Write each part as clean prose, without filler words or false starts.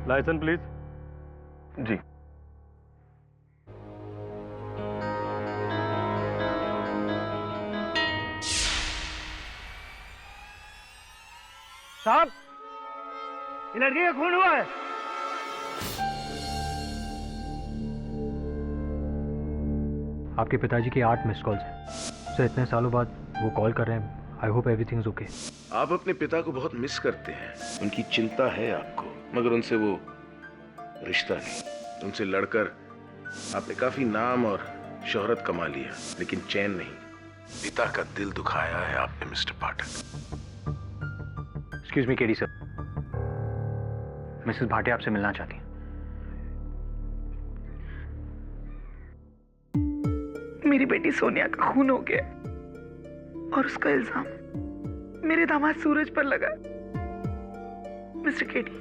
Licence please. जी। साहब, ये लड़के का खून हुआ है। आपके पिताजी की 8 मिस कॉल्स हैं सर। इतने सालों बाद वो कॉल कर रहे हैं। I hope everything is okay. आप अपने पिता को बहुत मिस करते हैं, उनकी चिंता है आपको, मगर उनसे वो रिश्ता नहीं। उनसे लड़कर आपने काफी नाम और शोहरत कमा लिया, लेकिन चैन नहीं। पिता का दिल दुखाया है आपने mister Pathak. Excuse me KD sir, Mrs Bhatia आपसे मिलना चाहती हैं। मेरी बेटी सोनिया का खून हो गया और उसका इल्जाम मेरे दामाद सूरज पर लगा। मिस्टर केडी,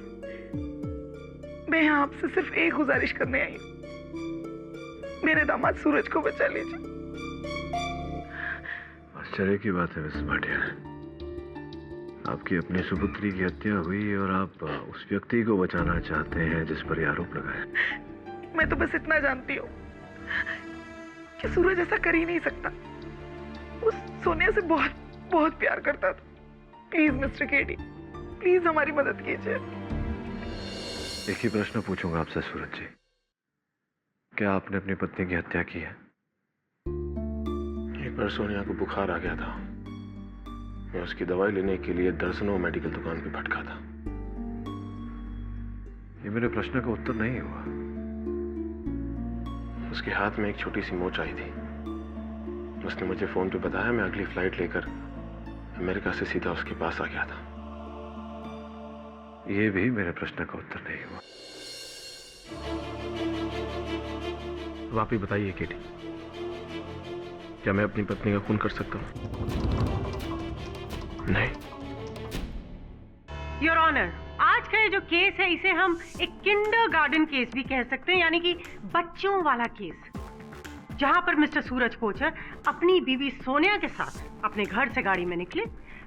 मैं यहाँ आपसे सिर्फ एक गुजारिश करने आई हूँ, मेरे दामाद सूरज को बचा लीजिए। आश्चर्य की बात है मिसेस भाटिया, आपकी अपनी सुपुत्री की हत्या हुई और आप उस व्यक्ति को बचाना चाहते हैं जिस पर ये आरोप लगा है। मैं तो बस इतना जानती हूँ कि सूरज ऐसा कर ही नहीं सकता। उस सोनिया से बहुत बहुत प्यार करता था। प्लीज मिस्टर केडी, प्लीज हमारी मदद कीजिए। एक ही प्रश्न पूछूंगा आपसे सूरज जी, क्या आपने अपनी पत्नी की हत्या की है? एक बार सोनिया को बुखार आ गया था, मैं उसकी दवाई लेने के लिए दर्जनों मेडिकल दुकान पे भटका था। ये मेरे प्रश्न का उत्तर नहीं हुआ। उसके हाथ में एक छोटी सी मोच आई थी। उसने मुझे फोन पे बताया, मैं अगली फ्लाइट लेकर अमेरिका से सीधा उसके पास आ गया था। ये भी मेरे प्रश्न का उत्तर नहीं हुआ। अब आप ही बताइए केटी, क्या मैं अपनी पत्नी का खून कर सकता हूँ? नहीं। योर ऑनर, आज का ये जो केस है इसे हम एक किंडरगार्टन केस भी कह सकते हैं, यानी कि बच्चों वाला केस, जहां पर मिस्टर सूरज कोचर अपनी बीवी सोनिया के साथ अपने घर से गाड़ी में निकले,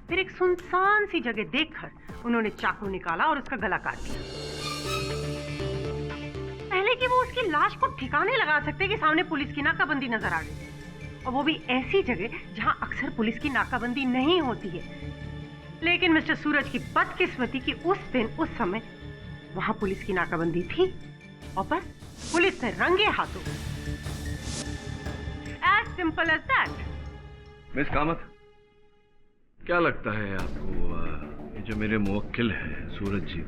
फिर एक सुनसान सी जगह देखकर उन्होंने चाकू निकाला और उसका गला काट दिया, पहले कि वो उसकी लाश को ठिकाने लगा सकते कि सामने पुलिस की नाकाबंदी नजर आ गई, और वो भी ऐसी जगह जहां अक्सर पुलिस की नाकाबंदी नहीं होती है। लेकिन मिस्टर सूरज की बदकिस्मती कि उस दिन उस समय वहां पुलिस की नाकाबंदी थी और बस पुलिस ने रंगे हाथों, as simple as that. Miss Kamath, क्या लगता है आपको ये जो मेरे मुवक्किल हैं सूरज जी,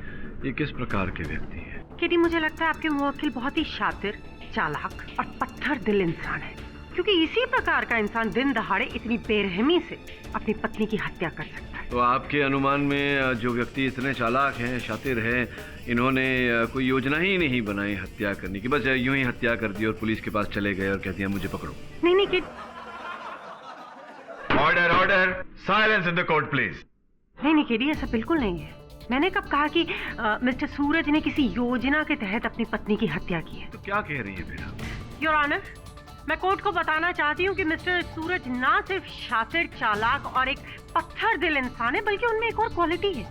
ये किस प्रकार के व्यक्ति हैं? केडी, मुझे लगता है आपके मुवक्किल बहुत ही शातिर, चालाक और पत्थर दिल इंसान है, क्योंकि इसी प्रकार का इंसान दिन दहाड़े इतनी बेरहमी से अपनी पत्नी की हत्या कर सकता है। तो आपके अनुमान में जो व्यक्ति इतने चालाक हैं, शातिर हैं, इन्होंने कोई योजना ही नहीं बनाई हत्या करने की, बस यूं ही हत्या कर दी और पुलिस के पास चले गए और कह दिया मुझे पकड़ो? नहीं नहीं KD, order order, silence in the court please. नहीं केडी, ऐसा बिल्कुल नहीं है। मैंने कब कहा कि मिस्टर सूरज ने किसी योजना के तहत अपनी पत्नी की हत्या की है? तो क्या कह रही है फिर आप? योर ऑनर, मैं कोर्ट को बताना चाहती हूँ कि मिस्टर सूरज ना सिर्फ शातिर, चालाक और एक पत्थर दिल इंसान है, बल्कि उनमें एक और क्वालिटी है,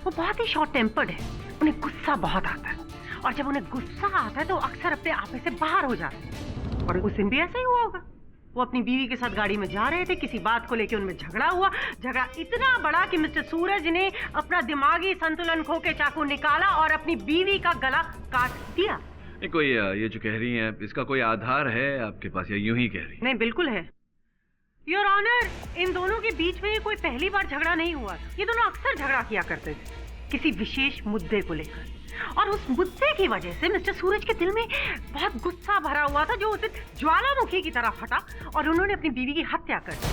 वो बहुत ही शॉर्ट टेम्पर्ड है। उन्हें गुस्सा बहुत आता है, और जब उन्हें गुस्सा आता है तो अक्सर अपने आपे से बाहर हो जाते हैं, और उस दिन भी ऐसा ही हुआ होगा। वो अपनी बीवी के साथ गाड़ी में जा रहे थे, किसी बात को लेकर उनमें झगड़ा हुआ, झगड़ा इतना बड़ा कि मिस्टर सूरज ने अपना दिमागी संतुलन खो के चाकू निकाला और अपनी बीवी का गला काट दिया। कोई ये जो कह रही हैं, इसका कोई आधार है आपके पास या यूं ही कह रही? नहीं, बिल्कुल है योर ऑनर। इन दोनों के बीच में कोई पहली बार झगड़ा नहीं हुआ, ये दोनों अक्सर झगड़ा किया करते थे किसी विशेष मुद्दे को लेकर, और उस मुद्दे की वजह से मिस्टर सूरज के दिल में बहुत गुस्सा भरा हुआ था, जो उसे ज्वालामुखी की तरह फटा और उन्होंने अपनी बीवी की हत्या कर दी।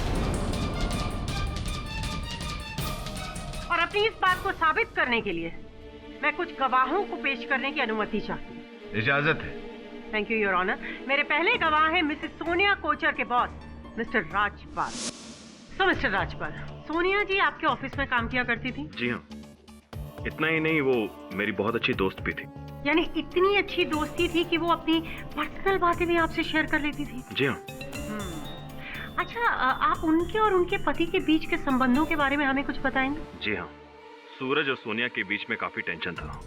और अपनी इस बात को साबित करने के लिए मैं कुछ गवाहों को पेश करने की अनुमति चाहती हूँ। इजाजत है। Thank you your honour. मेरे पहले गवाह हैं मिसेस सोनिया कोचर के बॉस मिस्टर राजपाल। तो मिस्टर राजपाल, सोनिया जी आपके ऑफिस में काम किया करती थी? जी हाँ, इतना ही नहीं, वो मेरी बहुत अच्छी दोस्त भी थी। यानी इतनी अच्छी दोस्ती थी कि वो अपनी पर्सनल बातें भी आपसे शेयर कर लेती थी? जी हाँ। अच्छा, आप उनके और उनके पति के बीच के संबंधों के बारे में हमें कुछ बताएंगे? जी हाँ, सूरज और सोनिया के बीच में काफी टेंशन था।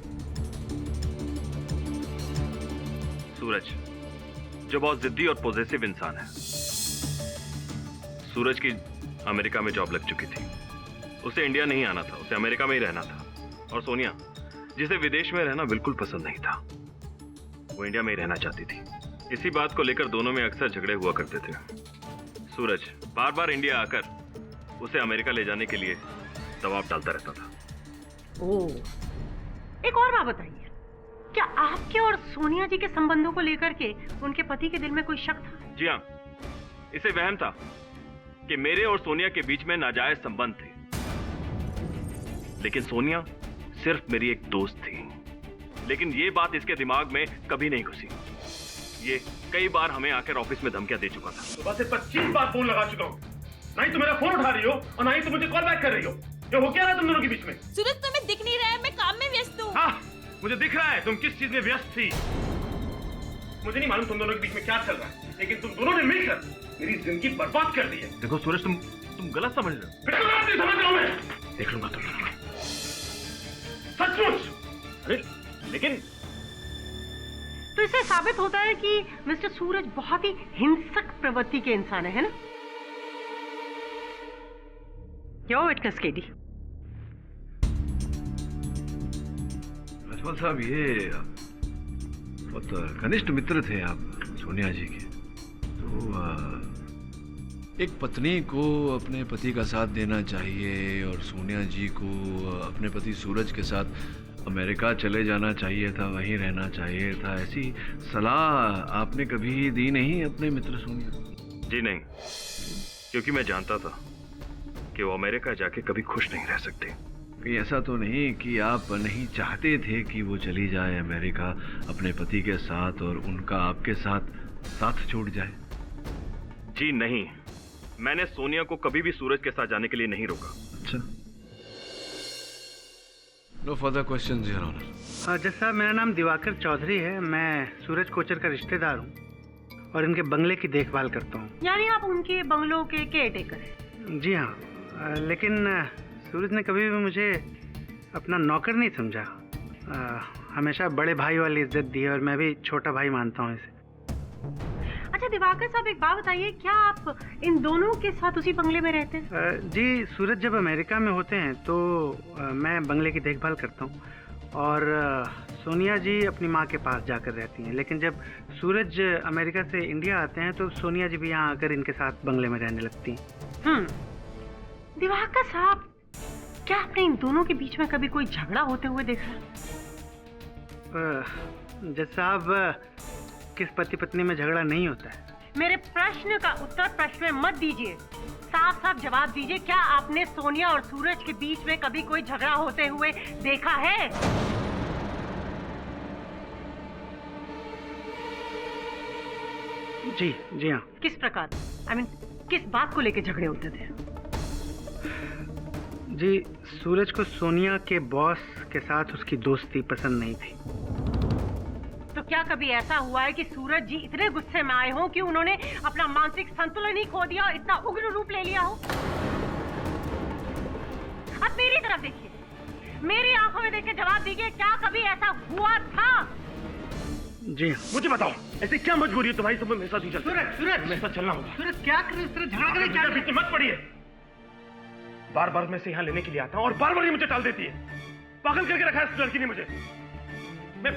सूरज, जो बहुत जिद्दी और पॉजिटिव इंसान है। सूरज की अमेरिका में जॉब लग चुकी थी, उसे इंडिया नहीं आना था, उसे अमेरिका में ही रहना था। और सोनिया, जिसे विदेश में रहना बिल्कुल पसंद नहीं था, वो इंडिया में ही रहना चाहती थी। इसी बात को लेकर दोनों में अक्सर झगड़े हुआ करते थे। सूरज बार बार इंडिया आकर उसे अमेरिका ले जाने के लिए दबाव डालता रहता था। ओह, एक और बात बताइए, क्या आपके और सोनिया जी के संबंधों को लेकर के उनके पति के दिल में कोई शक था? जी हाँ, इसे वहम था कि मेरे और सोनिया के बीच में नाजायज संबंध थे, लेकिन सोनिया सिर्फ मेरी एक दोस्त थी। लेकिन ये बात इसके दिमाग में कभी नहीं घुसी। ये कई बार हमें आकर ऑफिस में धमकियां दे चुका था। सुबह से 25 बार फोन लगा चुका हूँ, ना ही तो मेरा फोन उठा रही हो और ना ही तो मुझे कॉल बैक कर रही हो। ये हो क्या रहा है तुम दोनों के बीच में? सूरज तुम्हें दिख नहीं रहा है, मैं काम में व्यस्त हूँ। हाँ, मुझे दिख रहा है तुम किस चीज में व्यस्त थी। मुझे नहीं मालूम तुम दोनों के बीच में क्या चल रहा है, लेकिन तुम दोनों ने मिलकर मेरी जिंदगी बर्बाद कर दी है। देखो सूरज, तुम गलत समझ रहे हो। बिल्कुल गलत नहीं समझ रहा हूं मैं। देख लूंगा तुम दोनों को, सचमुच। अरे लेकिन तो इससे साबित होता है कि मिस्टर सूरज बहुत ही हिंसक प्रवृत्ति के इंसान है ना? क्या विटनेस केडी? राजपाल साहब, ये बहुत घनिष्ठ मित्र थे आप सोनिया जी के। तो एक पत्नी को अपने पति का साथ देना चाहिए और सोनिया जी को अपने पति सूरज के साथ अमेरिका चले जाना चाहिए था, वहीं रहना चाहिए था। ऐसी सलाह आपने कभी दी नहीं अपने मित्र सोनिया? जी नहीं, क्योंकि मैं जानता था कि वो अमेरिका जाके कभी खुश नहीं रह सकते। कहीं ऐसा तो नहीं कि आप नहीं चाहते थे कि वो चली जाए अमेरिका अपने पति के साथ और उनका आपके साथ छूट जाए? जी नहीं, मैंने सोनिया को कभी भी सूरज के साथ जाने के लिए नहीं रोका। अच्छा, no further questions your honour. जज साहब, मेरा नाम दिवाकर चौधरी है। मैं सूरज कोचर का रिश्तेदार हूँ और इनके बंगले की देखभाल करता हूँ। यानी आप उनके बंगलों के केयरटेकर हैं? जी हाँ, लेकिन सूरज ने कभी भी मुझे अपना नौकर नहीं समझा। हमेशा बड़े भाई वाली इज्जत दी है और मैं भी छोटा भाई मानता हूँ इसे। अच्छा दिवाकर साहब, एक बात बताइए, क्या आप इन दोनों के साथ उसी बंगले में रहते हैं? जी, सूरज जब अमेरिका में होते हैं तो मैं बंगले की देखभाल करता हूँ और सोनिया जी अपनी माँ के पास जाकर रहती हैं। लेकिन जब सूरज अमेरिका से इंडिया आते हैं तो सोनिया जी भी यहाँ आकर इनके साथ बंगले में रहने लगती हैं। दिवाकर साहब, क्या आपने इन दोनों के बीच में कभी कोई झगड़ा होते हुए देखा? जज साहब, किस पति पत्नी में झगड़ा नहीं होता है? मेरे प्रश्न का उत्तर प्रश्न में मत दीजिए, साफ साफ जवाब दीजिए। क्या आपने सोनिया और सूरज के बीच में कभी कोई झगड़ा होते हुए देखा है? जी हाँ। किस प्रकार? किस बात को लेकर झगड़े होते थे? जी, सूरज को सोनिया के बॉस के साथ उसकी दोस्ती पसंद नहीं थी। तो क्या कभी ऐसा हुआ है कि सूरज जी इतने गुस्से में आए हों कि उन्होंने अपना मानसिक संतुलन ही खो दिया और इतना उग्र रूप ले लिया हो? अब मेरी तरफ देखिए, मेरी आंखों में देख के जवाब दीजिए, क्या कभी ऐसा हुआ था? जी हाँ। मुझे बताओ, ऐसी क्या मजबूरी है तुम्हारी? तुम मेरे साथ ही चलते? सूरज, मेरे साथ चलना होगा। सूरज, क्या कर रहे हो? इस तरह झगड़ा करे क्या? बीच में मत पड़िए। बार बार मैं इसे यहाँ लेने के लिए आता हूँ और बार बार ये मुझे टाल देती है। पागल करके रखा है इस लड़की ने मुझे। मैं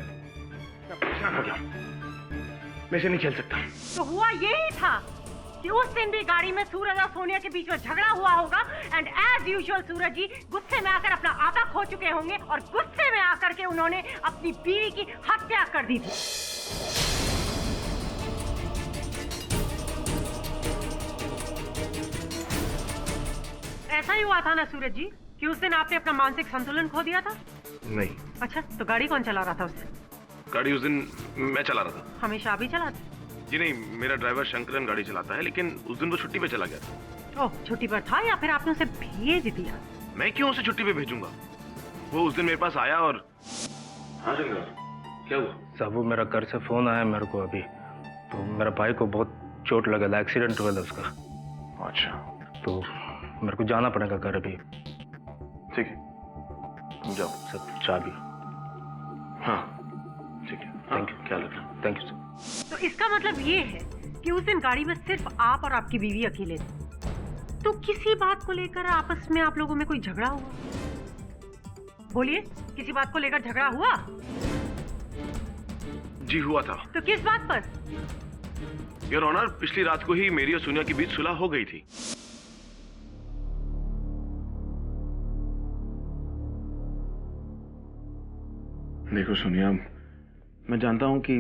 परेशान हो गया, मैं इसे नहीं खेल सकता। तो हुआ यही था कि उस दिन भी गाड़ी में सूरज और सोनिया के बीच में झगड़ा हुआ होगा एंड एज यूजुअल सूरज जी गुस्से में आकर अपना आपा खो चुके होंगे और गुस्से में आकर के उन्होंने अपनी बीवी की हत्या कर दी थी। ऐसा ही हुआ था ना सूरज जी कि उस दिन आपने अपना मानसिक संतुलन खो दिया था? नहीं। अच्छा, तो गाड़ी कौन चला रहा था उस दिन? गाड़ी उस दिन मैं चला रहा था। हमेशा आप ही चलाते? जी नहीं, मेरा ड्राइवर शंकरन गाड़ी चलाता है, लेकिन उस दिन वो छुट्टी पे चला गया था। ओह, छुट्टी पर था या फिर आपने उसे भेज दिया? मैं क्यों उसे छुट्टी पे भेजूंगा? वो उस दिन मेरे पास आया और... हाँ शंकर, क्या हुआ? साहब, वो मेरा घर से फोन आया मेरे को अभी, तो मेरा भाई को बहुत चोट लगा था, एक्सीडेंट हुआ था उसका। अच्छा, तो मेरे को जाना पड़ेगा घर अभी। ठीक है, तुम जाओ। सब चाबी। हाँ ठीक है। Thank you. क्या लगना? Thank you sir. तो इसका मतलब ये है कि उस दिन गाड़ी में सिर्फ आप और आपकी बीवी अकेले थे। तो किसी बात को लेकर आपस में आप लोगों में कोई झगड़ा हुआ? बोलिए, किसी बात को लेकर झगड़ा हुआ? जी हुआ था। तो किस बात पर? योर ऑनर, पिछली रात को ही मेरी और सोनिया के बीच सुलह हो गई थी। देखो सोनिया, मैं जानता हूं कि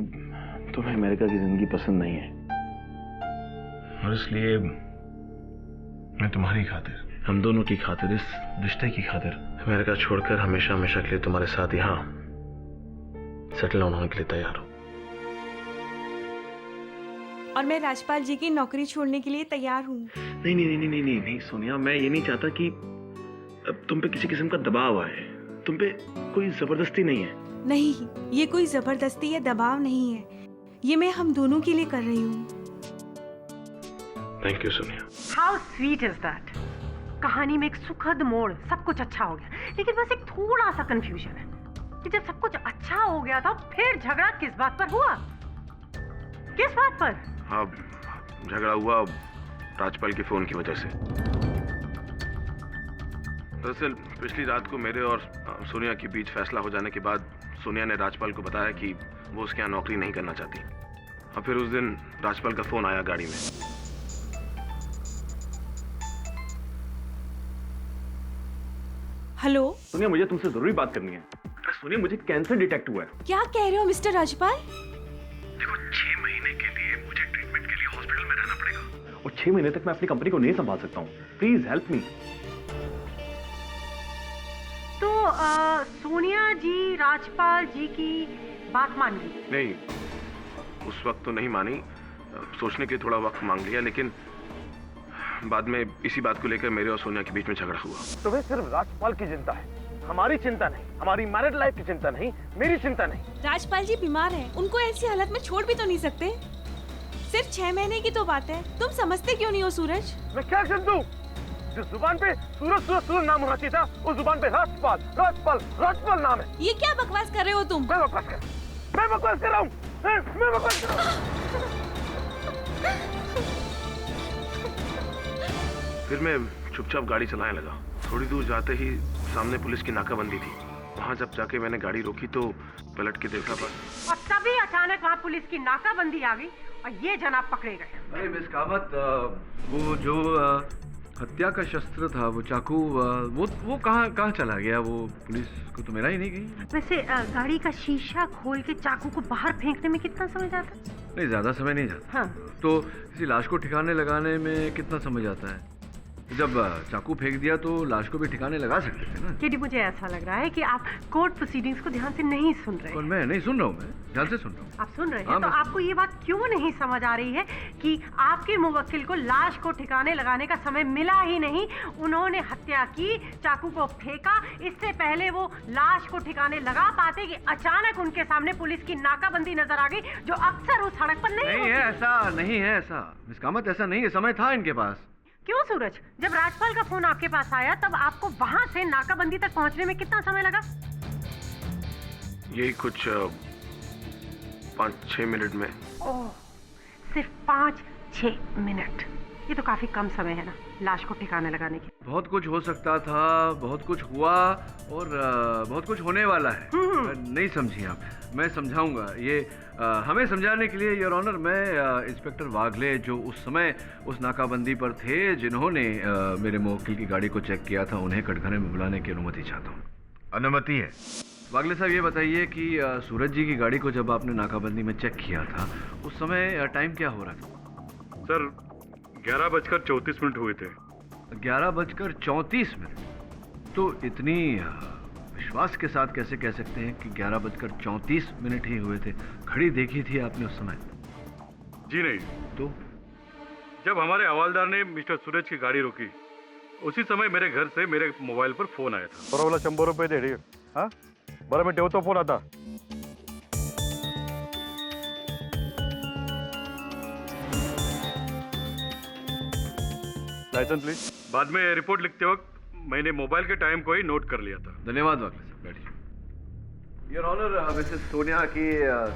तुम्हें अमेरिका की जिंदगी पसंद नहीं है, और इसलिए मैं तुम्हारी खातिर, हम दोनों की खातिर, इस रिश्ते की खातिर अमेरिका छोड़कर हमेशा हमेशा के लिए तुम्हारे साथ यहाँ सेटल होने के लिए तैयार हूं। और मैं राजपाल जी की नौकरी छोड़ने के लिए तैयार हूँ। नहीं नहीं नहीं नहीं नहीं नहीं सोनिया, मैं ये नहीं चाहता कि अब तुम पे किसी किस्म का दबाव आए। तुम पे कोई जबरदस्ती नहीं है। नहीं, ये कोई जबरदस्ती या दबाव नहीं है, ये मैं हम दोनों के लिए कर रही हूँ। Thank you Sonia. How sweet is that. कहानी में एक सुखद मोड़, सब कुछ अच्छा हो गया, लेकिन बस एक थोड़ा सा कंफ्यूजन है कि जब सब कुछ अच्छा हो गया था फिर झगड़ा किस बात पर हुआ? किस बात पर? हाँ, झगड़ा हुआ राजपाल के फोन की वजह से। दरअसल पिछली रात को मेरे और सोनिया के बीच फैसला हो जाने के बाद सोनिया ने राजपाल को बताया कि वो उसके यहाँ नौकरी नहीं करना चाहती। और फिर उस दिन राजपाल का फोन आया गाड़ी में। हेलो सोनिया, मुझे तुमसे जरूरी बात करनी है। सोनिया, मुझे कैंसर डिटेक्ट हुआ है। क्या कह रहे हो मिस्टर राजपाल? देखो, 6 महीने के लिए मुझे ट्रीटमेंट के लिए हॉस्पिटल में रहना पड़ेगा, और 6 महीने तक मैं अपनी कंपनी को नहीं संभाल सकता हूँ। Please help me. तो सोनिया जी राजपाल जी की बात मान गई? नहीं, उस वक्त तो नहीं मानी, सोचने के लिए थोड़ा वक्त मांग लिया, लेकिन बाद में इसी बात को लेकर मेरे और सोनिया के बीच में झगड़ा हुआ। तुम्हें सिर्फ राजपाल की चिंता है, हमारी चिंता नहीं, हमारी मैरिड लाइफ की चिंता नहीं, मेरी चिंता नहीं। राजपाल जी बीमार हैं, उनको ऐसी हालत में छोड़ भी तो नहीं सकते। सिर्फ 6 महीने की तो बात है, तुम समझते क्यों नहीं हो सूरज? मैं क्या कर दूं? जिस जुबान पे सूरज सूरज सूरज नाम होना चाहिए था, उस जुबान पे राजपाल राजपाल राजपाल नाम है। ये क्या बकवास कर रहे हो तुम? मैं बकवास कर रहा हूँ। मैं बकवास कर रहा हूँ। फिर मैं चुपचाप गाड़ी चलाने लगा। थोड़ी दूर जाते ही सामने पुलिस की नाकाबंदी थी। वहाँ जब जाके मैंने गाड़ी रोकी तो पलट के देखा बस। और तभी अचानक वहाँ पुलिस की नाकाबंदी आ गई और ये जनाब पकड़े गए। अरे मिस कामत, वो जो हत्या का शस्त्र था, वो चाकू, वो कहाँ चला गया? वो पुलिस को तो मेरा ही नहीं गई। वैसे गाड़ी का शीशा खोल के चाकू को बाहर फेंकने में कितना समय जाता? नहीं, ज्यादा समय नहीं जाता। हाँ। तो किसी लाश को ठिकाने लगाने में कितना समय जाता है? जब चाकू फेंक दिया तो लाश को भी ठिकाने लगा सकते थे ना। केडी, मुझे ऐसा लग रहा है कि आप कोर्ट प्रोसीडिंग्स को ध्यान से नहीं सुन रहे। और मैं नहीं सुन रहा हूँ, मैं ध्यान से सुन रहा हूँ। आप सुन रहे हैं? हाँ, तो आपको ये बात क्यों नहीं समझ आ रही है कि आपके मुवक्किल को लाश को ठिकाने लगाने का समय मिला ही नहीं? उन्होंने हत्या की, चाकू को फेंका, इससे पहले वो लाश को ठिकाने लगा पाते कि अचानक उनके सामने पुलिस की नाकाबंदी नजर आ गई, जो अक्सर उस सड़क पर नहीं है। ऐसा नहीं है, ऐसा मिस कामत, ऐसा नहीं है। समय था इनके पास। क्यों सूरज? जब राजपाल का फोन आपके पास आया तब आपको वहां से नाकाबंदी तक पहुंचने में कितना समय लगा? यही कुछ 5-6 मिनट में। ओह, सिर्फ 5-6 मिनट? ये तो काफी कम समय है ना लाश को ठिकाने लगाने के। बहुत कुछ हो सकता था, बहुत कुछ हुआ, और बहुत कुछ होने वाला है। नहीं समझी आप, मैं समझाऊंगा। ये हमें समझाने के लिए योर ऑनर, मैं इंस्पेक्टर वागले, जो उस समय उस नाकाबंदी पर थे, जिन्होंने मेरे मुवक्किल की गाड़ी को चेक किया था, उन्हें कटघरे में बुलाने की अनुमति चाहता हूँ। अनुमति है। वागले साहब, ये बताइए कि सूरज जी की गाड़ी को जब आपने नाकाबंदी में चेक किया था, उस समय टाइम क्या हो रहा था? सर, 11:34 हुए थे। 11:34? तो इतनी विश्वास के साथ कैसे कह सकते हैं कि 11:34 ही हुए थे? घड़ी देखी थी आपने उस समय? जी नहीं। तो जब हमारे हवालदार ने मिस्टर सूरज की गाड़ी रोकी, उसी समय मेरे घर से मेरे मोबाइल पर फोन आया था। बरोबर 100 रुपये दे. हाँ, बरं मी ठेवतो फोन आता. License please. बाद में रिपोर्ट लिखते वक्त मैंने मोबाइल के टाइम को ही नोट कर लिया था। धन्यवाद वागले साहब, बैठिए। योर ऑनर, मिसेस सोनिया की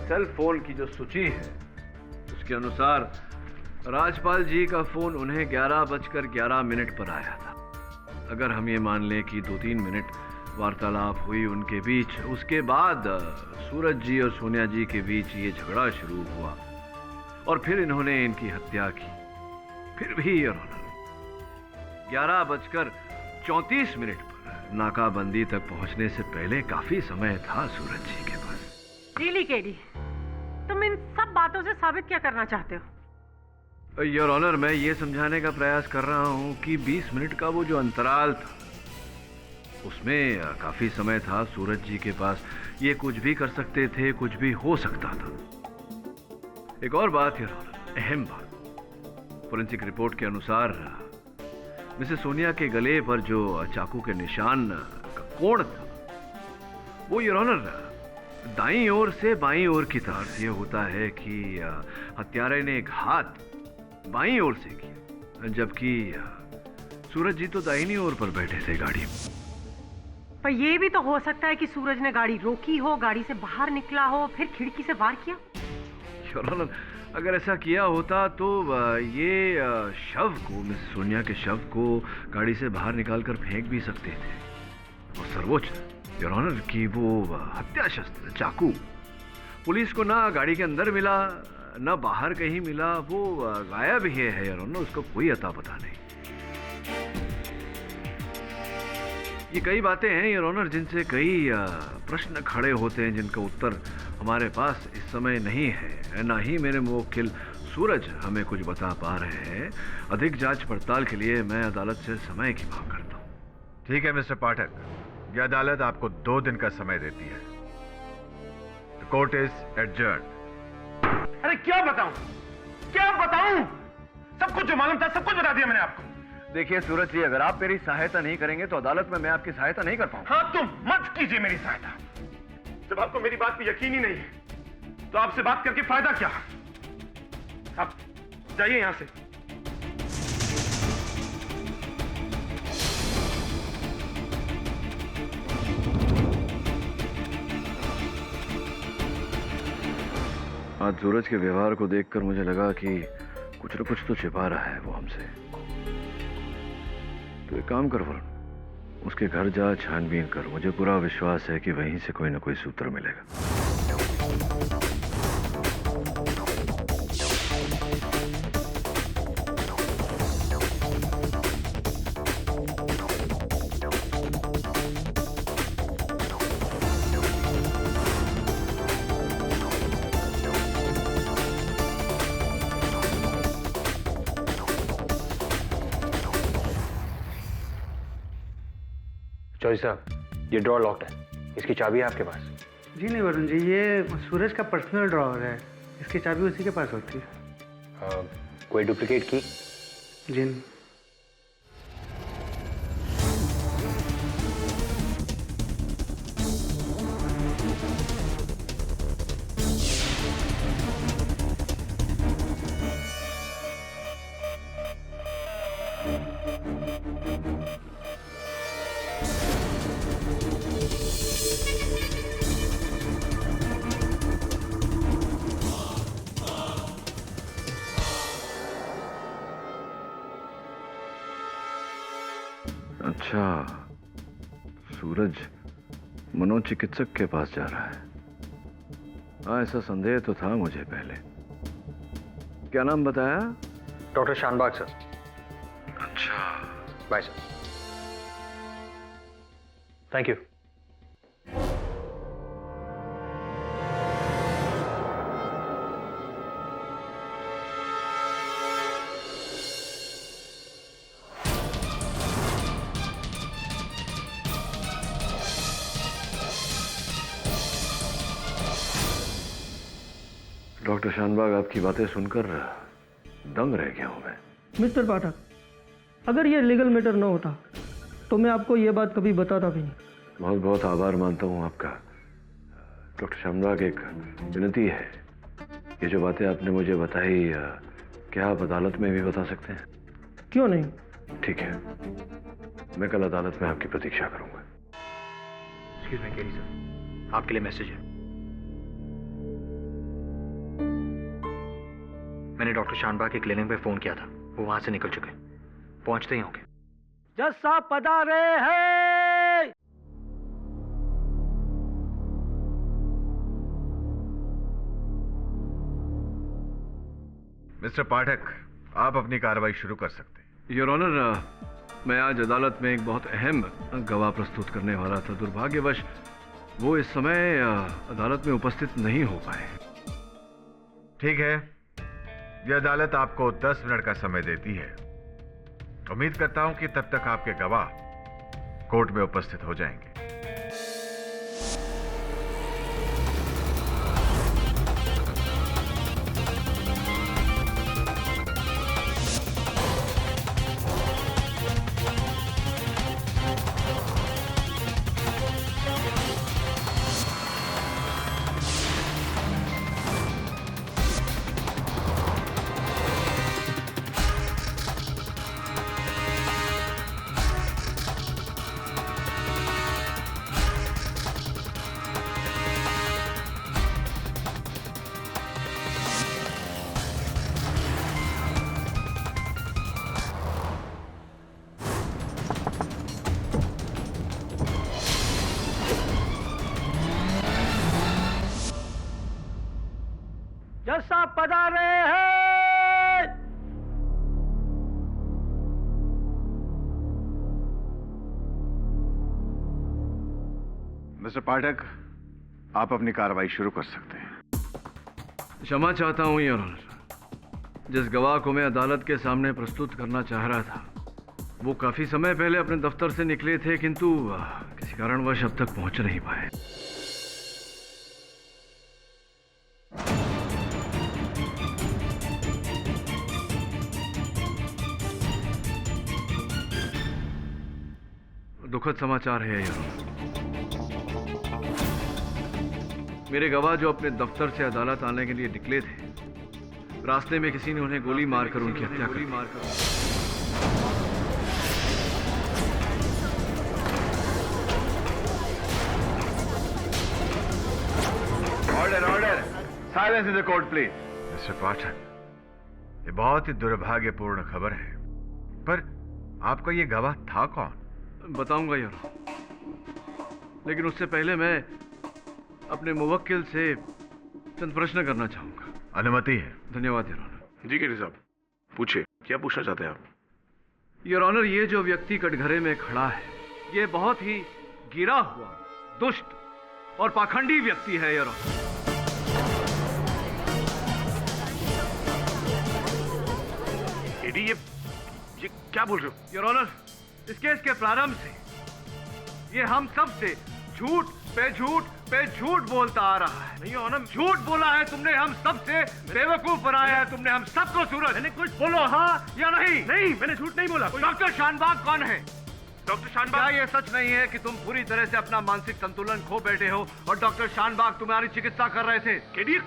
सेल फोन की जो सूची है उसके अनुसार राजपाल जी का फोन उन्हें 11:11 पर आया था। अगर हम ये मान लें कि 2-3 मिनट वार्तालाप हुई उनके बीच, उसके बाद सूरज जी और सोनिया जी के बीच ये झगड़ा शुरू हुआ और फिर इन्होंने इनकी हत्या की। फिर भी योर ऑनर 11:34 पर नाकाबंदी तक पहुंचने से पहले काफी समय था सूरज जी के पास। रियली केडी, तुम इन सब बातों से साबित क्या करना चाहते हो? योर ऑनर, मैं ये समझाने का प्रयास कर रहा हूं कि 20 मिनट का वो जो अंतराल था उसमें काफी समय था सूरज जी के पास। ये कुछ भी कर सकते थे, कुछ भी हो सकता था। एक और बात योर ऑनर, अहम बात, फोरेंसिक रिपोर्ट के अनुसार मिसेस सोनिया के गले पर जो चाकू के निशान का कोण था वो योर ऑनर दाईं ओर से बाईं ओर की तरफ। ये होता है कि हत्यारे ने एक हाथ बाईं ओर से किया, जबकि सूरज जी तो दाहिनी ओर पर बैठे थे गाड़ी में। पर यह भी तो हो सकता है कि सूरज ने गाड़ी रोकी हो, गाड़ी से बाहर निकला हो, फिर खिड़की से वार किया। योर ऑनर, अगर ऐसा किया होता तो ये शव को, मिस सोनिया के शव को गाड़ी से बाहर निकालकर फेंक भी सकते थे। और सर्वोच्च योर ऑनर कि वो हत्या शस्त्र चाकू पुलिस को ना गाड़ी के अंदर मिला ना बाहर कहीं मिला, वो गायब ही है योर ऑनर, उसको कोई अता पता नहीं। ये कई बातें हैं योर ऑनर जिनसे कई प्रश्न खड़े होते हैं जिनका उत्तर हमारे पास इस समय नहीं है, ना ही मेरे मुवक्किल सूरज हमें कुछ बता पा रहे हैं। अधिक जांच पड़ताल के लिए मैं अदालत से समय की मांग करता हूँ। ठीक है मिस्टर पाठक, यह अदालत आपको 2 दिन का समय देती है। The court is adjourned. अरे क्या बताऊं, क्या बताऊं? सब कुछ जो मालूम था सब कुछ बता दिया मैंने आपको। देखिए सूरज जी, अगर आप मेरी सहायता नहीं करेंगे तो अदालत में मैं आपकी सहायता नहीं कर पाऊंगा। हाँ, तुम मत कीजिए मेरी सहायता। जब आपको मेरी बात पे यकीन ही नहीं है तो आपसे बात करके फायदा क्या? आप जाइए यहां से। आज सूरज के व्यवहार को देखकर मुझे लगा कि कुछ न कुछ तो छिपा रहा है वो हमसे। तो एक काम कर वरुण, उसके घर जा, छानबीन कर। मुझे पूरा विश्वास है कि वहीं से कोई ना कोई सूत्र मिलेगा। चौधरी साहब, ये ड्रॉर लॉक्ड है, इसकी चाबी है आपके पास? जी नहीं वरुण जी, ये सूरज का पर्सनल ड्रॉवर है, इसकी चाबी उसी के पास होती है। कोई डुप्लीकेट की? जी नहीं। अच्छा, सूरज मनोचिकित्सक के पास जा रहा है। हाँ, ऐसा संदेह तो था मुझे पहले। क्या नाम बताया? Doctor Shanbhag sir. अच्छा, bye sir. Thank you. Doctor Shanbhag, आपकी बातें सुनकर दंग रह गया हूं मैं। मिस्टर पाठक, अगर ये लीगल मैटर न होता तो मैं आपको ये बात कभी बताता भी नहीं। बहुत बहुत आभार मानता हूं आपका। डॉक्टर शानबाग, एक विनती है, ये जो बातें आपने मुझे बताई, क्या आप अदालत में भी बता सकते हैं? क्यों नहीं? ठीक है, मैं कल अदालत में आपकी प्रतीक्षा करूंगा। एक्सक्यूज मी केडी सर, आपके लिए मैसेज है। मैंने डॉक्टर शानबाग के क्लिनिक पे फोन किया था, वो वहां से निकल चुके, पहुंचते ही होंगे। जज साहब पधारे हैं। मिस्टर पाठक, आप अपनी कार्रवाई शुरू कर सकते हैं। योर ऑनर, मैं आज अदालत में एक बहुत अहम गवाह प्रस्तुत करने वाला था। दुर्भाग्यवश वो इस समय अदालत में उपस्थित नहीं हो पाए। ठीक है, यह अदालत आपको 10 मिनट का समय देती है। उम्मीद करता हूं कि तब तक आपके गवाह कोर्ट में उपस्थित हो जाएंगे। जज साहब पधारे हैं। मिस्टर पाठक, आप अपनी कार्रवाई शुरू कर सकते हैं। क्षमा चाहता हूं योर ऑनर, जिस गवाह को मैं अदालत के सामने प्रस्तुत करना चाह रहा था वो काफी समय पहले अपने दफ्तर से निकले थे, किंतु किसी कारणवश अब तक पहुंच नहीं पाए। दुखद समाचार है यार, मेरे गवाह जो अपने दफ्तर से अदालत आने के लिए निकले थे, रास्ते में किसी ने उन्हें गोली मारकर उनकी हत्या कर दी। Order order, silence in the court please. Mister Pathak, ये बहुत ही दुर्भाग्यपूर्ण खबर है, पर आपका ये गवाह था कौन? बताऊंगा यार, लेकिन उससे पहले मैं अपने मुवक्किल से चंद प्रश्न करना चाहूंगा। अनुमति है। धन्यवाद योर ऑनर। जी केडी साहब, पूछिए, क्या पूछना चाहते हैं आप? योर ऑनर, ये जो व्यक्ति कटघरे में खड़ा है, ये बहुत ही गिरा हुआ, दुष्ट और पाखंडी व्यक्ति है योर ऑनर। केडी, ये क्या बोल रहे हो? योर ऑनर, इस केस के प्रारंभ से ये हम सब से झूठ पे झूठ बोलता आ रहा है। नहीं ऑनर, झूठ बोला है तुमने, हम सब से बेवकूफ बनाया है तुमने हम सबको। सूरज, मैंने कुछ बोलो हाँ या नहीं? नहीं, मैंने झूठ नहीं बोला। डॉक्टर शानबाग कौन है? डॉक्टर शानबाग? क्या ये सच नहीं है कि तुम पूरी तरह से अपना मानसिक संतुलन खो बैठे हो और डॉक्टर शानबाग तुम्हारी चिकित्सा कर रहे थे? केडी,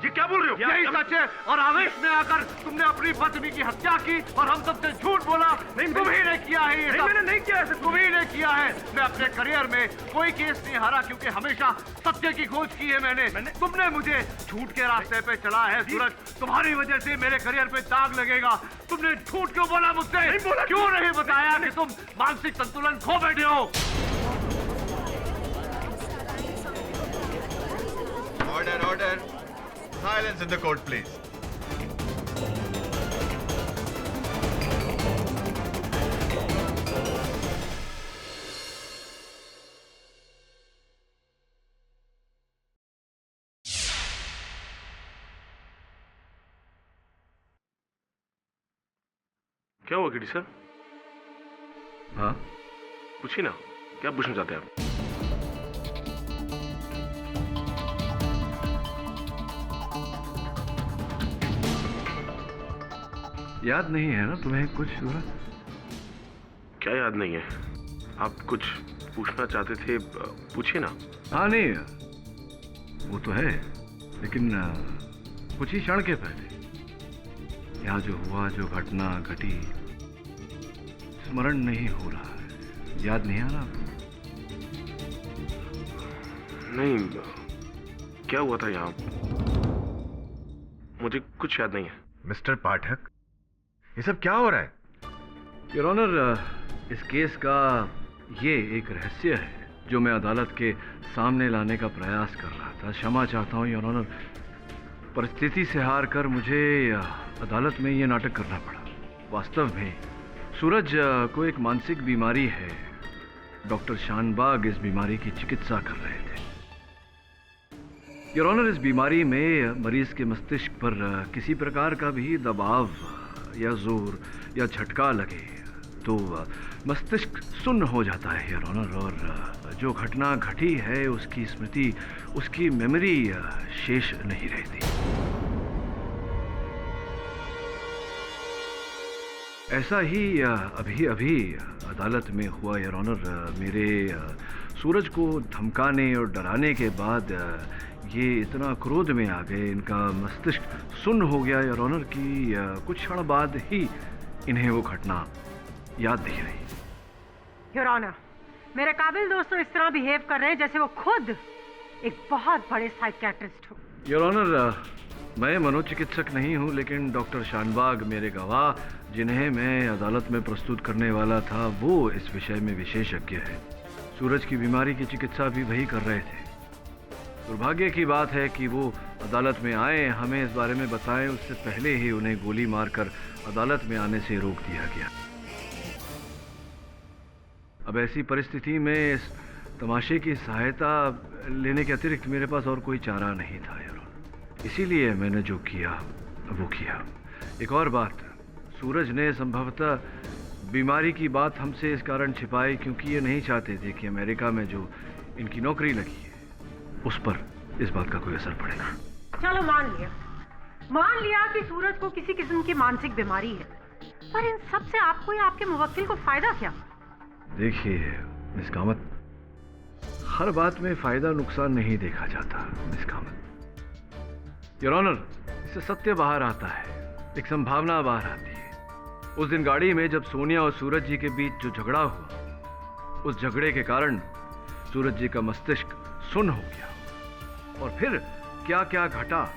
ये क्या बोल रहे हो? यही सच है, और आवेश में आकर तुमने अपनी पत्नी की हत्या की और हम सबसे झूठ बोला। नहीं, तुम ही ने किया है ये सब। मैंने नहीं किया ऐसे। तुम ही ने किया है। मैं अपने करियर में कोई केस नहीं हारा क्योंकि हमेशा सत्य की खोज की है मैंने। तुमने मुझे झूठ के रास्ते पे चला है सूरज, तुम्हारी वजह से मेरे करियर पे दाग लगेगा। तुमने झूठ क्यों बोला मुझसे? नहीं बोला। क्यों नहीं बताया कि तुम मानसिक संतुलन खो बैठे हो? Order order, silence in the court please. क्या हुआ केडी सर? हाँ, पूछिए ना, क्या पूछना चाहते हैं आप? याद नहीं है ना तुम्हें कुछ सूरज? क्या याद नहीं है? आप कुछ पूछना चाहते थे, पूछिए ना। हाँ नहीं, वो तो है, लेकिन कुछ ही क्षण के पहले यहाँ जो हुआ, जो घटना घटी, स्मरण नहीं हो रहा है। याद नहीं आ रहा? नहीं, क्या हुआ था यहाँ? मुझे कुछ याद नहीं है। मिस्टर पाठक, ये सब क्या हो रहा है? योर ऑनर, इस केस का ये एक रहस्य है जो मैं अदालत के सामने लाने का प्रयास कर रहा था। क्षमा चाहता हूँ योर ऑनर, परिस्थिति से हार कर मुझे अदालत में ये नाटक करना पड़ा। वास्तव में सूरज को एक मानसिक बीमारी है। डॉक्टर शानबाग इस बीमारी की चिकित्सा कर रहे थे। योर ऑनर, इस बीमारी में मरीज के मस्तिष्क पर किसी प्रकार का भी दबाव या जोर या झटका लगे तो मस्तिष्क सुन्न हो जाता है योर ऑनर, और जो घटना घटी है उसकी स्मृति, उसकी मेमोरी शेष नहीं रहती। ऐसा ही अभी अभी अदालत में हुआ योर ऑनर। मेरे सूरज को धमकाने और डराने के बाद ये इतना क्रोध में आ गए, इनका मस्तिष्क सुन्न हो गया योर ऑनर कि कुछ क्षण बाद ही इन्हें वो घटना याद नहीं रही। योर ऑनर, मेरे काबिल दोस्तों इस तरह बिहेव कर रहे हैं जैसे वो खुद एक बहुत बड़े साइकियाट्रिस्ट हो। योर ऑनर, मैं मनोचिकित्सक नहीं हूँ, लेकिन डॉक्टर शानबाग मेरे गवाह, जिन्हें मैं अदालत में प्रस्तुत करने वाला था, वो इस विषय में विशेषज्ञ है। सूरज की बीमारी की चिकित्सा भी वही कर रहे थे। दुर्भाग्य की बात है कि वो अदालत में आए, हमें इस बारे में बताएं उससे पहले ही उन्हें गोली मारकर अदालत में आने से रोक दिया गया। अब ऐसी परिस्थिति में इस तमाशे की सहायता लेने के अतिरिक्त मेरे पास और कोई चारा नहीं था यार, इसीलिए मैंने जो किया वो किया। एक और बात, सूरज ने संभवतः बीमारी की बात हमसे इस कारण छिपाई क्योंकि ये नहीं चाहते थे कि अमेरिका में जो इनकी नौकरी लगी है उस पर इस बात का कोई असर पड़ेगा। चलो मान लिया कि सूरज को किसी किस्म की मानसिक बीमारी है, पर इन सब से आपको या आपके मुवक्किल को फायदा क्या? देखिए मिस कामत, हर बात में फायदा नुकसान नहीं देखा जाता मिस कामत। योर ऑनर, इससे सत्य बाहर आता है, एक संभावना बाहर आती है। उस दिन गाड़ी में जब सोनिया और सूरज जी के बीच जो झगड़ा हुआ, उस झगड़े के कारण सूरज जी का मस्तिष्क सुन्न हो गया और फिर क्या क्या घटा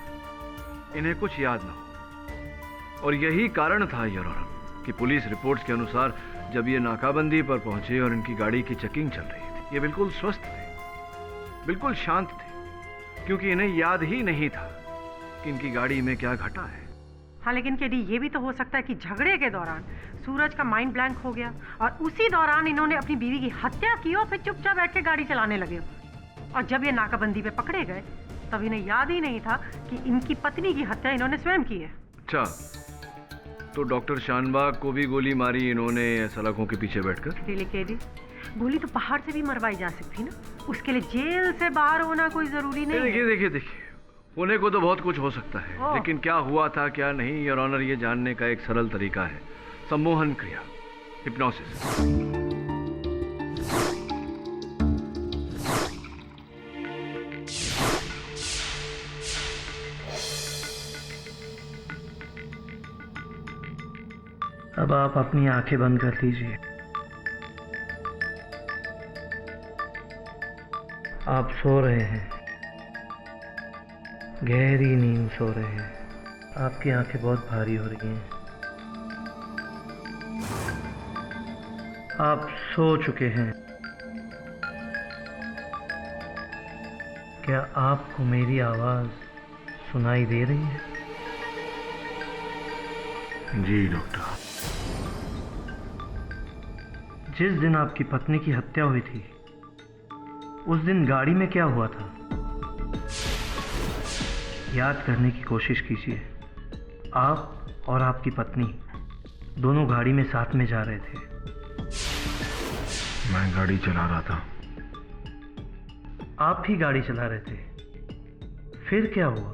इन्हें कुछ याद ना हो। और यही कारण था योर ऑनर कि पुलिस रिपोर्ट्स के अनुसार जब ये नाकाबंदी पर पहुंचे और इनकी गाड़ी की चेकिंग चल रही थी, ये बिल्कुल स्वस्थ थे, बिल्कुल शांत थे, क्योंकि इन्हें याद ही नहीं था कि इनकी गाड़ी में क्या घटा है। हाँ, लेकिन केडी, ये भी तो हो सकता है कि झगड़े के दौरान सूरज का माइंड ब्लैंक हो गया और उसी दौरान इन्होंने अपनी बीवी की हत्या की और फिर चुपचाप बैठ के गाड़ी चलाने लगे। और जब ये नाकाबंदी पे पकड़े गए तब इन्हें याद ही नहीं था कि इनकी पत्नी की हत्या इन्होंने स्वयं की है। अच्छा, तो डॉक्टर शानबाग को भी गोली मारी इन्होंने सलाखों के पीछे बैठकर? केडी, गोली तो बाहर से भी मरवाई जा सकती ना, उसके लिए जेल से बाहर होना कोई जरूरी नहीं। देखिए, होने को तो बहुत कुछ हो सकता है, लेकिन क्या हुआ था क्या नहीं योर ऑनर, ये जानने का एक सरल तरीका है, सम्मोहन क्रिया, हिप्नोसिस। अब आप अपनी आंखें बंद कर लीजिए। आप सो रहे हैं, गहरी नींद सो रहे हैं। आपकी आंखें बहुत भारी हो रही हैं। आप सो चुके हैं। क्या आपको मेरी आवाज सुनाई दे रही है? जी डॉक्टर। जिस दिन आपकी पत्नी की हत्या हुई थी, उस दिन गाड़ी में क्या हुआ था? याद करने की कोशिश कीजिए। आप और आपकी पत्नी दोनों गाड़ी में साथ में जा रहे थे। मैं गाड़ी चला रहा था। आप ही गाड़ी चला रहे थे, फिर क्या हुआ?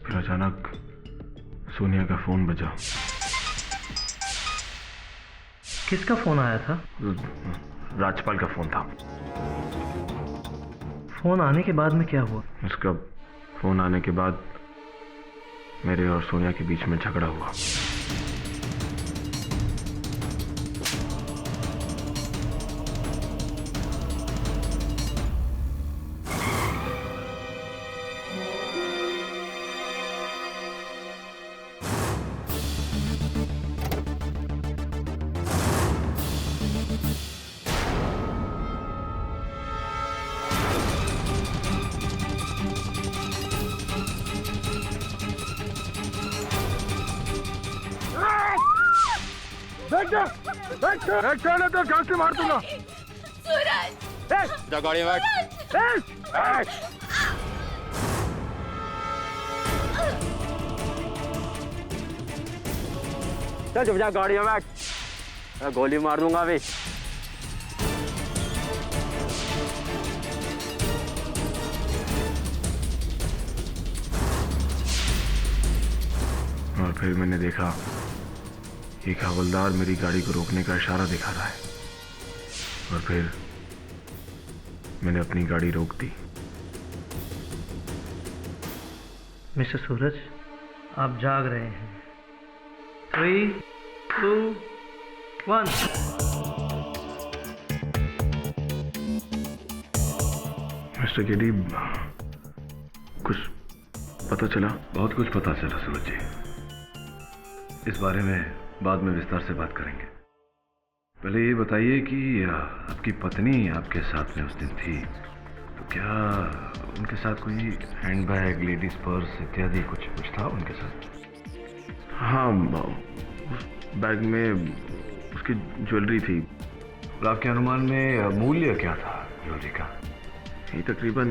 फिर अचानक सोनिया का फोन बजा। किसका फोन आया था? राजपाल का फोन था। फोन आने के बाद में क्या हुआ? उसका फोन आने के बाद मेरे और सोनिया के बीच में झगड़ा हुआ। बैठ जा नहीं तो जान से मार दूंगा। सूरज जा गाड़ी में बैठ। चल चुप जा, गाड़ी में बैठ, मैं गोली मार दूंगा अभी। और फिर मैंने देखा एक हवलदार मेरी गाड़ी को रोकने का इशारा दिखा रहा है और फिर मैंने अपनी गाड़ी रोक दी। मिस्टर सूरज, आप जाग रहे हैं। 3, 2, 1। मिस्टर केडी, कुछ पता चला? बहुत कुछ पता चला सूरज जी, इस बारे में बाद में विस्तार से बात करेंगे। पहले ये बताइए कि आपकी पत्नी आपके साथ में उस दिन थी, तो क्या उनके साथ कोई हैंडबैग, लेडीज पर्स इत्यादि कुछ था उनके साथ? हाँ, उस बैग में उसकी ज्वेलरी थी। और आपके अनुमान में मूल्य क्या था ज्वेलरी का? ये तकरीबन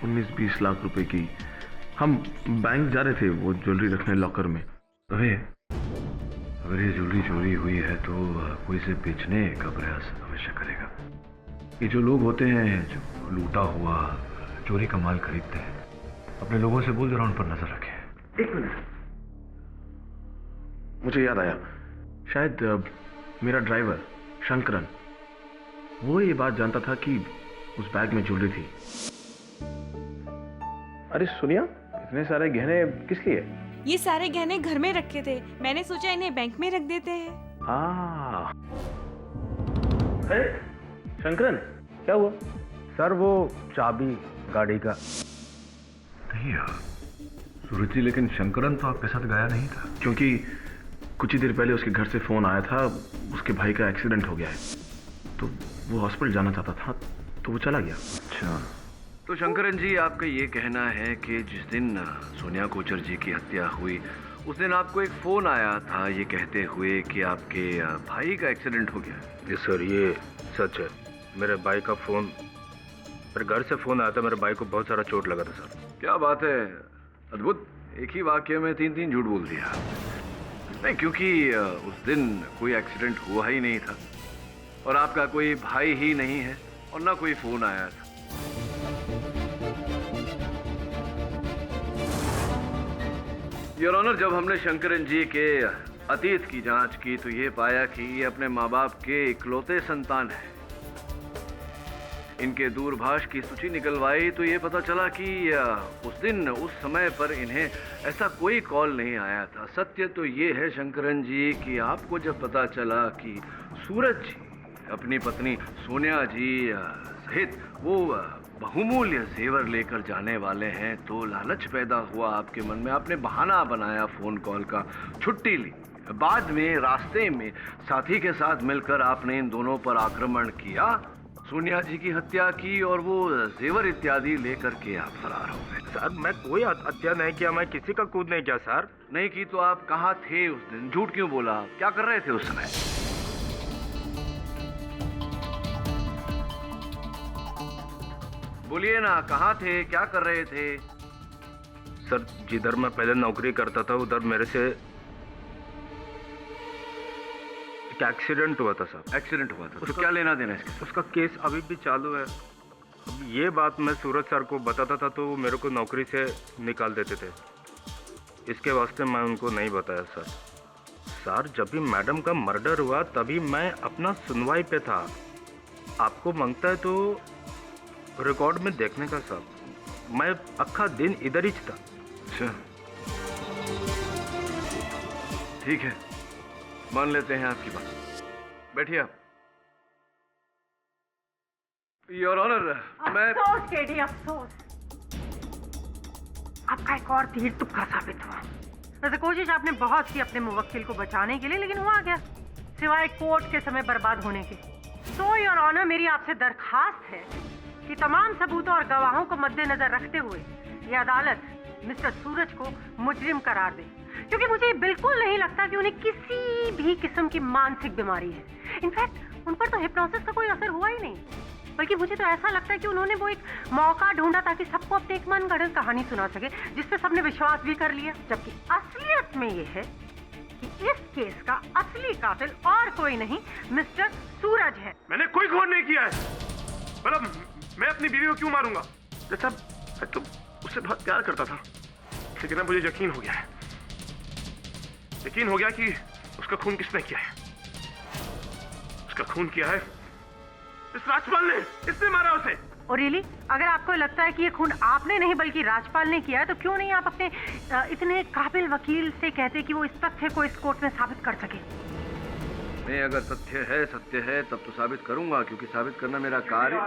19-20 लाख रुपए की। हम बैंक जा रहे थे वो ज्वेलरी रखने लॉकर में। अगर ये ज्वेलरी चोरी हुई है तो कोई इसे बेचने का प्रयास अवश्य करेगा। ये जो लोग होते हैं जो लूटा हुआ चोरी का माल खरीदते हैं, अपने लोगों से बोल जरा उन पर नजर रखें। 1 मिनट, मुझे याद आया, शायद मेरा ड्राइवर शंकरन, वो ये बात जानता था कि उस बैग में ज्वेलरी थी। अरे सोनिया, इतने सारे गहने किस लिए? ये सारे गहने घर में रखे थे, मैंने सोचा इन्हें बैंक में रख देते हैं। अरे शंकरन, क्या हुआ? सर वो चाबी गाड़ी का। नहीं यार सूरज जी, लेकिन शंकरन तो आपके साथ गया नहीं था। क्योंकि कुछ ही देर पहले उसके घर से फोन आया था, उसके भाई का एक्सीडेंट हो गया है, तो वो हॉस्पिटल जाना चाहता था, तो वो चला गया। अच्छा, तो शंकरन जी, आपका ये कहना है कि जिस दिन सोनिया कोचर जी की हत्या हुई उस दिन आपको एक फोन आया था ये कहते हुए कि आपके भाई का एक्सीडेंट हो गया? जी सर, ये सच है। मेरे भाई का फोन, मेरे घर से फोन आया था, मेरे भाई को बहुत सारा चोट लगा था सर। क्या बात है, अद्भुत। एक ही वाक्य में 3 झूठ बोल दिया। नहीं, क्योंकि उस दिन कोई एक्सीडेंट हुआ ही नहीं था और आपका कोई भाई ही नहीं है और ना कोई फोन आया था। योर ऑनर, जब हमने शंकरन जी के अतीत की जांच की तो ये पाया कि ये अपने माँ बाप के इकलौते संतान हैं। इनके दूरभाष की सूची निकलवाई तो ये पता चला कि उस दिन उस समय पर इन्हें ऐसा कोई कॉल नहीं आया था। सत्य तो ये है शंकरन जी कि आपको जब पता चला कि सूरज जी अपनी पत्नी सोनिया जी सहित वो बहुमूल्य जेवर लेकर जाने वाले हैं तो लालच पैदा हुआ आपके मन में। आपने बहाना बनाया फोन कॉल का, छुट्टी ली। बाद में रास्ते में साथी के साथ मिलकर आपने इन दोनों पर आक्रमण किया, सोनिया जी की हत्या की और वो जेवर इत्यादि लेकर के आप फरार हो गए। सर, मैं कोई हत्या नहीं किया, मैं किसी का कूद नहीं किया सर। नहीं की तो आप कहाँ थे उस दिन? झूठ क्यों बोला? क्या कर रहे थे उस समय? बोलिए ना, कहाँ थे, क्या कर रहे थे? सर, जिधर मैं पहले नौकरी करता था उधर मेरे से एक एक्सीडेंट हुआ था सर। एक्सीडेंट हुआ था तो क्या लेना देना इसके? उसका केस अभी भी चालू है। अब ये बात मैं सूरज सर को बताता था तो वो मेरे को नौकरी से निकाल देते थे, इसके वास्ते मैं उनको नहीं बताया सर। सर, जब भी मैडम का मर्डर हुआ तभी मैं अपना सुनवाई पे था। आपको मांगता है तो रिकॉर्ड में देखने का सर, मैं अक्खा दिन इधर ही था। अच्छा, ठीक है, मान लेते हैं आपकी बात। बैठिए आप। योर ऑनर, मैं अफसोस केडी, अफसोस। आपका एक और तीर तुक्का साबित हुआ। वैसे कोशिश आपने बहुत की अपने मुवक्किल को बचाने के लिए, लेकिन हुआ क्या सिवाय कोर्ट के समय बर्बाद होने के। तो योर ऑनर, मेरी आपसे दरखास्त है कि तमाम सबूतों और गवाहों को मद्देनजर रखते हुए ये अदालत मिस्टर सूरज को मुजरिम करार दे, क्योंकि मुझे बिल्कुल नहीं लगता कि उन्हें किसी भी किस्म की मानसिक बीमारी है। इनफैक्ट उन पर तो हिप्नोसिस का कोई असर हुआ ही नहीं, बल्कि मुझे तो ऐसा लगता है कि उन्होंने वो एक मौका ढूंढा ताकि सबको अपनी एक मनगढ़ंत कहानी सुना सके, जिससे सबने विश्वास भी कर लिया। जबकि असलियत में ये है कि इस केस का असली कातिल और कोई नहीं, मिस्टर सूरज है। मैंने कोई खून नहीं किया है। मतलब मैं अपनी बीवी को क्यों मारूंगा? जैसा मैं तो उससे बहुत प्यार करता था, लेकिन अब मुझे यकीन हो गया है, यकीन हो गया कि उसका खून किसने किया है। उसका खून किया है इस राजपाल ने, इसने मारा उसे। और रियली, अगर आपको लगता है कि ये खून आपने नहीं बल्कि राजपाल ने किया है, तो क्यों नहीं आप अपने इतने काबिल वकील से कहते कि वो इस तथ्य को इस कोर्ट में साबित कर सके? नहीं, अगर सत्य है तब तो साबित करूंगा, क्योंकि साबित करना मेरा कार्य।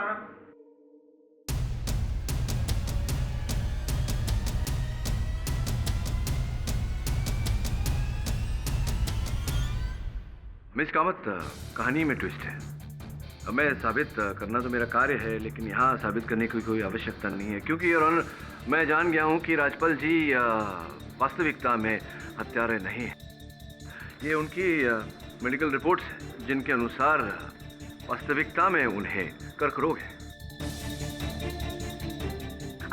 मिस कामत, कहानी में ट्विस्ट है। अब मैं साबित करना तो मेरा कार्य है, लेकिन यहाँ साबित करने की कोई आवश्यकता नहीं है, क्योंकि योर ऑनर मैं जान गया हूँ कि राजपाल जी वास्तविकता में हत्यारे नहीं हैं। ये उनकी मेडिकल रिपोर्ट्स हैं, जिनके अनुसार वास्तविकता में उन्हें कर्क रोग है।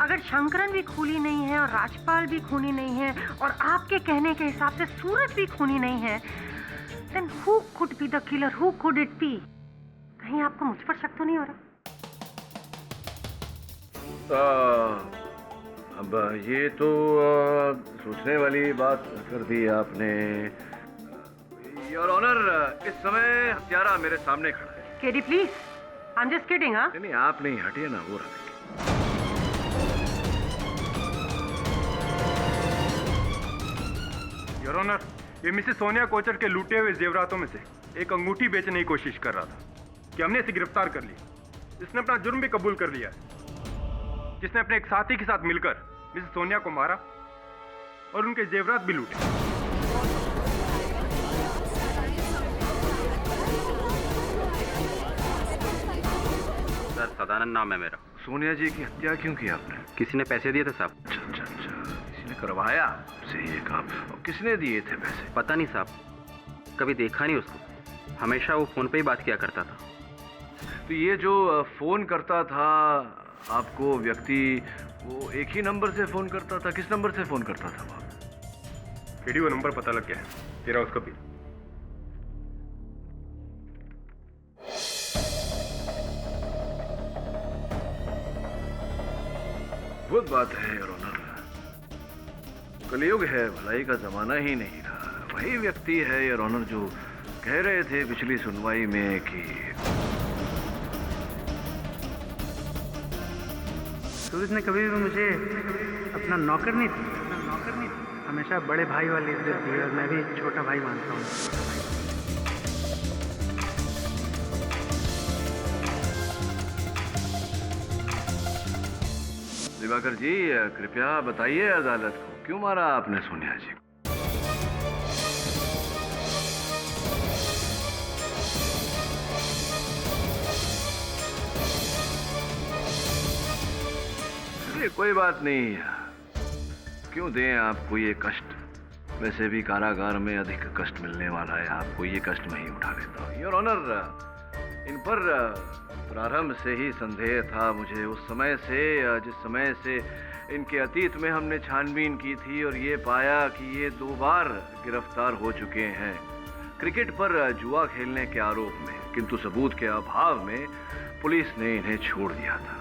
अगर शंकरन भी खूनी नहीं है और राजपाल भी खूनी नहीं है और आपके कहने के हिसाब से सूरज भी खूनी नहीं है, then who could be the killer? Who could it be? कहीं आपको मुझ पर शक तो नहीं हो रहा? अब ये तो सोचने वाली बात कर दी आपने। योर ऑनर, इस समय हत्यारा मेरे सामने खड़ा है। KD please, I am just kidding. हाँ नहीं, आप नहीं, हटिए ना, वो रखेंगे। योर ऑनर, ये मिसेस सोनिया कोचर के लूटे हुए जेवरातों में से एक अंगूठी बेचने की कोशिश कर रहा था कि हमने इसे गिरफ्तार कर लिया। इसने अपना जुर्म भी कबूल कर लिया है, जिसने अपने एक साथी के साथ मिलकर मिसेस सोनिया को मारा और उनके जेवरात भी लूटे। सर, सदानंद नाम है मेरा। सोनिया जी की हत्या क्यों की आपने? किसी ने पैसे दिए थे साहब। अच्छा, किसी ने करवाया? सही है काम। किसने दिए थे पैसे? पता नहीं साहब, कभी देखा नहीं उसको, हमेशा वो फोन पे ही बात किया करता था। तो ये जो फोन करता था आपको व्यक्ति, वो एक ही नंबर से फोन करता था? किस नंबर से फोन करता था वो? केडी, वो नंबर पता लग गया है तेरा, उसका भी। बहुत बात है योर ऑनर, कलयुग है, भलाई का जमाना ही नहीं रहा। वही व्यक्ति है योर ऑनर जो कह रहे थे पिछली सुनवाई में कि सूरज ने कभी भी मुझे अपना नौकर नहीं थी, हमेशा बड़े भाई वाली इज्जत दी, और मैं भी छोटा भाई मानता हूँ। दिवाकर जी, कृपया बताइए अदालत को, क्यों मारा आपने सोनिया जी को? कोई बात नहीं, क्यों दें आपको ये कष्ट? वैसे भी कारागार में अधिक कष्ट मिलने वाला है, आपको ये कष्ट मैं ही उठा लेता हूँ। योर ऑनर, इन पर प्रारंभ से ही संदेह था मुझे, उस समय से जिस समय से इनके अतीत में हमने छानबीन की थी और ये पाया कि ये 2 बार गिरफ्तार हो चुके हैं क्रिकेट पर जुआ खेलने के आरोप में, किंतु सबूत के अभाव में पुलिस ने इन्हें छोड़ दिया था।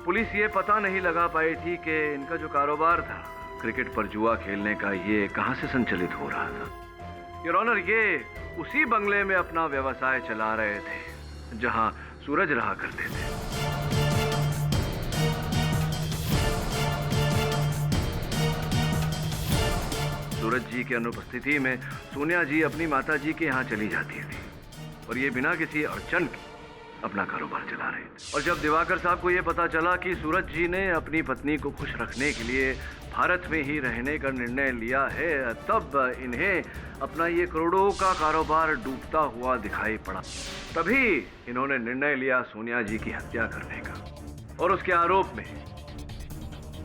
पुलिस ये पता नहीं लगा पाई थी कि इनका जो कारोबार था क्रिकेट पर जुआ खेलने का, ये कहां से संचालित हो रहा था। योर ऑनर, ये उसी बंगले में अपना व्यवसाय चला रहे थे जहां सूरज रहा करते थे। सूरज जी की अनुपस्थिति में सोनिया जी अपनी माता जी के यहाँ चली जाती थी और ये बिना किसी अड़चन के अपना कारोबार चला रहे थे। और जब दिवाकर साहब को यह पता चला कि सूरज जी ने अपनी पत्नी को खुश रखने के लिए भारत में ही रहने का निर्णय लिया है, तब इन्हें अपना ये करोड़ों का कारोबार डूबता हुआ दिखाई पड़ा। तभी इन्होंने निर्णय लिया सोनिया जी की हत्या करने का और उसके आरोप में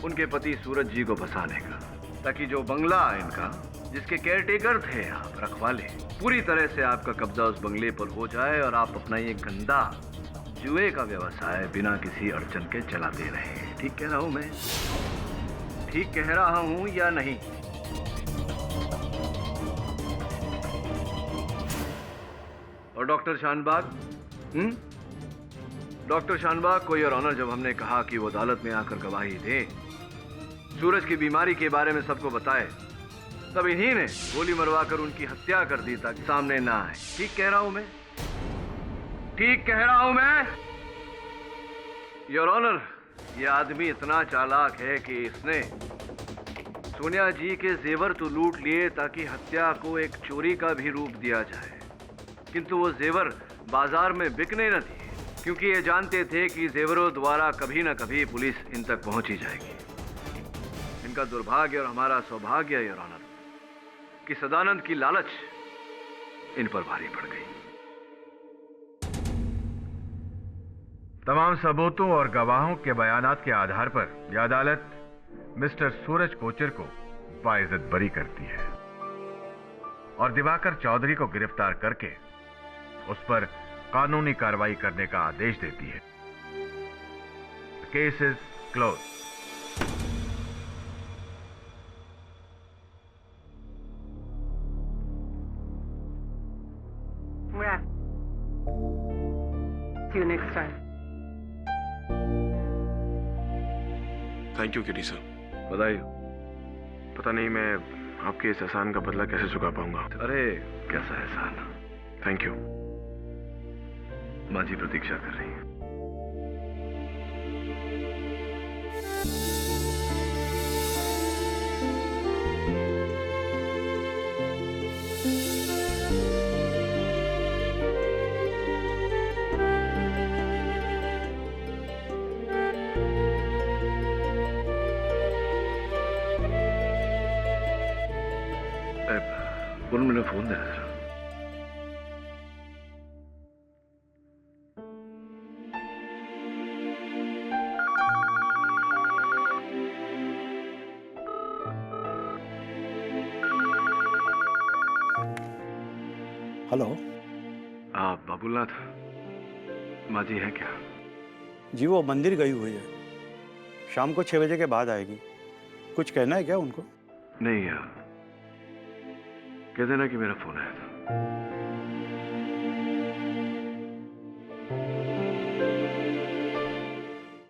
उनके पति सूरज जी को फंसाने का, ताकि जो बंगला इनका जिसके केयरटेकर थे आप, रखवाले, पूरी तरह से आपका कब्जा उस बंगले पर हो जाए और आप अपना ये गंदा जुए का व्यवसाय बिना किसी अड़चन के चलाते रहे। ठीक कह रहा हूं मैं? ठीक कह रहा हूं या नहीं? और डॉक्टर शानबाग, डॉक्टर शानबाग को योर ऑनर, जब हमने कहा कि वो अदालत में आकर गवाही दे, सूरज की बीमारी के बारे में सबको बताए, तब इन्हीं ने गोली मरवाकर उनकी हत्या कर दी ताकि सामने ना आए। ठीक कह रहा हूं मैं? ठीक कह रहा हूं मैं? योर ऑनर, ये आदमी इतना चालाक है कि इसने सोनिया जी के जेवर तो लूट लिए ताकि हत्या को एक चोरी का भी रूप दिया जाए, किंतु वो जेवर बाजार में बिकने न दिए, क्योंकि ये जानते थे कि जेवरों द्वारा कभी न कभी पुलिस इन तक पहुंच ही जाएगी। इनका दुर्भाग्य और हमारा सौभाग्य योर ऑनर कि सदानंद की लालच इन पर भारी पड़ गई। तमाम सबूतों और गवाहों के बयानात के आधार पर यह अदालत मिस्टर सूरज कोचर को बाइज्जत बरी करती है और दिवाकर चौधरी को गिरफ्तार करके उस पर कानूनी कार्रवाई करने का आदेश देती है। Case is close. See you next time. Thank you kitty sir. बधाई। पता नहीं मैं आपके इस एहसान का बदला कैसे चुका पाऊंगा। अरे कैसा एहसान। Thank you. माँ जी प्रतीक्षा कर रही है। पूर्ण मैंने फोन दे रहा। हेलो। आप बाबूलाल माँ जी हैं क्या? जी वो मंदिर गई हुई है, शाम को 6 बजे के बाद आएगी। कुछ कहना है क्या उनको? नहीं यार, कह देना कि मेरा फोन आया था।